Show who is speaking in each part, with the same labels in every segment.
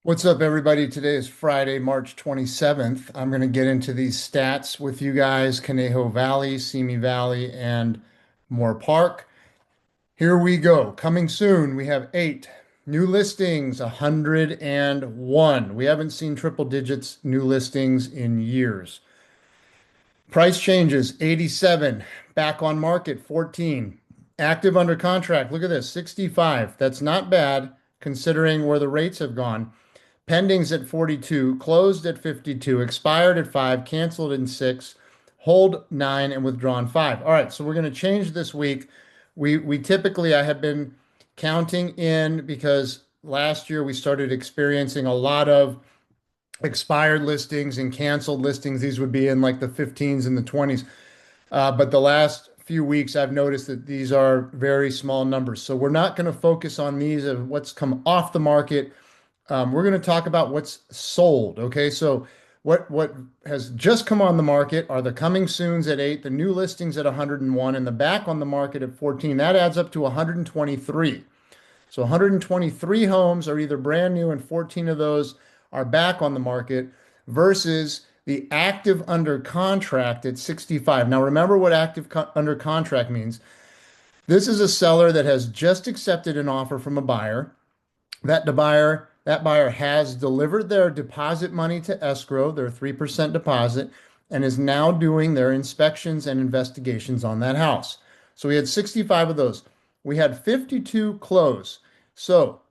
Speaker 1: What's up, everybody? Today is Friday, March 27th. I'm going to get into these stats with you guys, Conejo Valley, SIMI Valley, and Moorpark. Here we go. Coming soon, we have 8 new listings, 101. We haven't seen triple digits new listings in years. Price changes, 87. Back on market, 14. Active under contract, look at this, 65. That's not bad considering where the rates have gone. Pendings at 42, closed at 52, expired at 5, canceled in 6, hold 9, and withdrawn 5. All right, so we're going to change this week. We typically, I have been counting in because last year we started experiencing a lot of expired listings and canceled listings. These would be in like the 15s and the 20s. But the last few weeks, I've noticed that these are very small numbers. So we're not going to focus on these of what's come off the market. We're going to talk about what's sold. Okay, so what has just come on the market are the coming soons at 8, the new listings at 101, and the back on the market at 14. That adds up to 123. So 123 homes are either brand new, and 14 of those are back on the market versus the active under contract at 65. Now, remember what under contract means. This is a seller that has just accepted an offer from a buyer. That buyer has delivered their deposit money to escrow, their 3% deposit, and is now doing their inspections and investigations on that house. So we had 65 of those. We had 52 close. So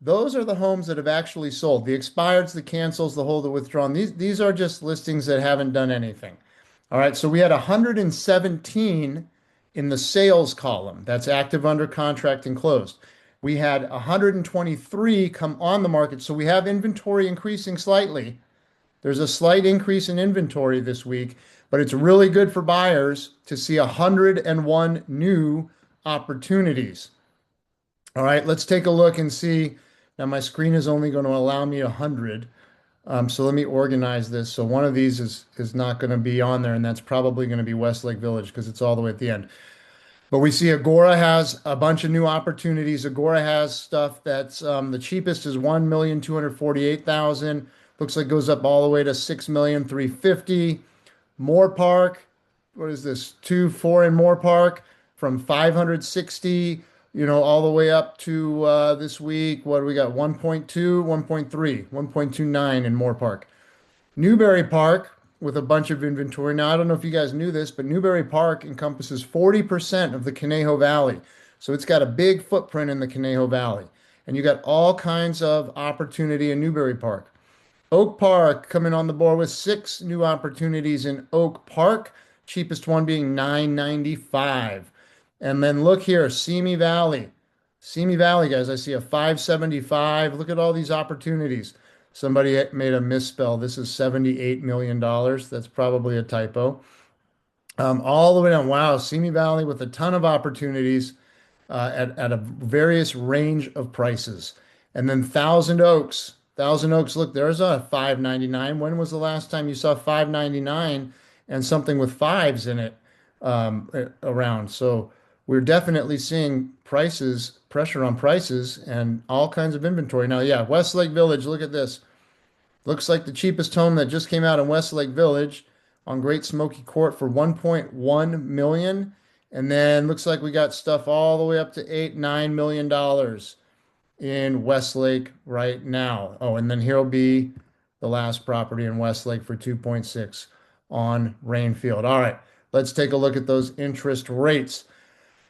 Speaker 1: those are the homes that have actually sold. The expireds, the cancels, the hold, the withdrawn. These are just listings that haven't done anything. All right, so we had 117 in the sales column. That's active under contract and closed. We had 123 come on the market. So we have inventory increasing slightly. There's a slight increase in inventory this week, but it's really good for buyers to see 101 new opportunities. All right, let's take a look and see. Now my screen is only going to allow me 100. So let me organize this. So one of these is not going to be on there, and that's probably going to be Westlake Village because it's all the way at the end. But we see Agora has a bunch of new opportunities. Agora has stuff that's the cheapest is 1,248,000. Looks like goes up all the way to 6,350,000. Moorpark, what is this? 2, 4 in Moorpark from 560, all the way up to this week. What do we got? 1.2, 1.3, 1.29 in Moorpark. Newberry Park with a bunch of inventory. Now, I don't know if you guys knew this, but Newberry Park encompasses 40% of the Conejo Valley. So it's got a big footprint in the Conejo Valley. And you got all kinds of opportunity in Newberry Park. Oak Park coming on the board with 6 new opportunities in Oak Park, cheapest one being $995. And then look here, Simi Valley. Simi Valley, guys, I see a 575. Look at all these opportunities. Somebody made a misspell. This is $78 million. That's probably a typo. All the way down. Wow, Simi Valley with a ton of opportunities at a various range of prices. And then Thousand Oaks. Thousand Oaks, look, there's a 599. When was the last time you saw 599 and something with fives in it around? So we're definitely seeing pressure on prices and all kinds of inventory. Now, yeah, Westlake Village, look at this. Looks like the cheapest home that just came out in Westlake Village on Great Smoky Court for 1.1 million. And then looks like we got stuff all the way up to $8, $9 million in Westlake right now. Oh, and then here'll be the last property in Westlake for 2.6 on Rainfield. All right, let's take a look at those interest rates.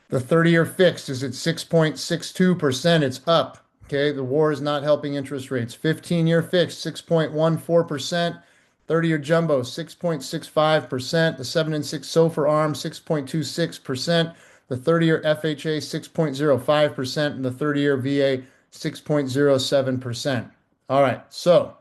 Speaker 1: The 30-year fixed is at 6.62%. It's up. Okay, the war is not helping interest rates. 15-year fixed, 6.14%. 30-year jumbo, 6.65%. The 7 and 6 SOFR arm, 6.26%. The 30-year FHA, 6.05%. And the 30-year VA, 6.07%. All right, so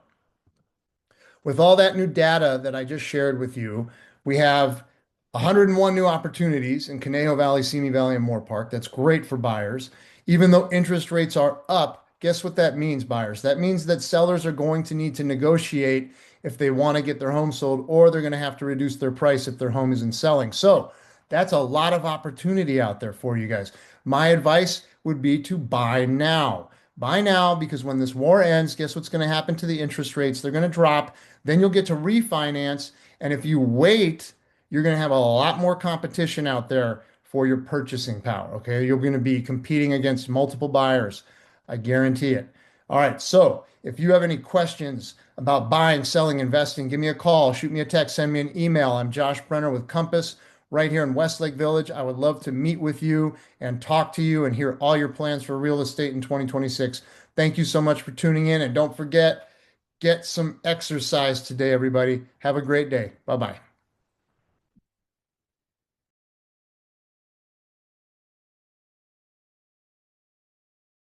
Speaker 1: with all that new data that I just shared with you, we have 101 new opportunities in Conejo Valley, Simi Valley, and Moorpark. That's great for buyers. Even though interest rates are up, guess what that means, buyers? That means that sellers are going to need to negotiate if they want to get their home sold, or they're going to have to reduce their price if their home isn't selling. So that's a lot of opportunity out there for you guys. My advice would be to buy now. Buy now because when this war ends, guess what's going to happen to the interest rates? They're going to drop. Then you'll get to refinance. And if you wait, you're going to have a lot more competition out there for your purchasing power. Okay. You're going to be competing against multiple buyers. I guarantee it. All right. So if you have any questions about buying, selling, investing, give me a call, shoot me a text, send me an email. I'm Josh Brenner with Compass right here in Westlake Village. I would love to meet with you and talk to you and hear all your plans for real estate in 2026. Thank you so much for tuning in. And don't forget, get some exercise today, everybody. Have a great day. Bye bye.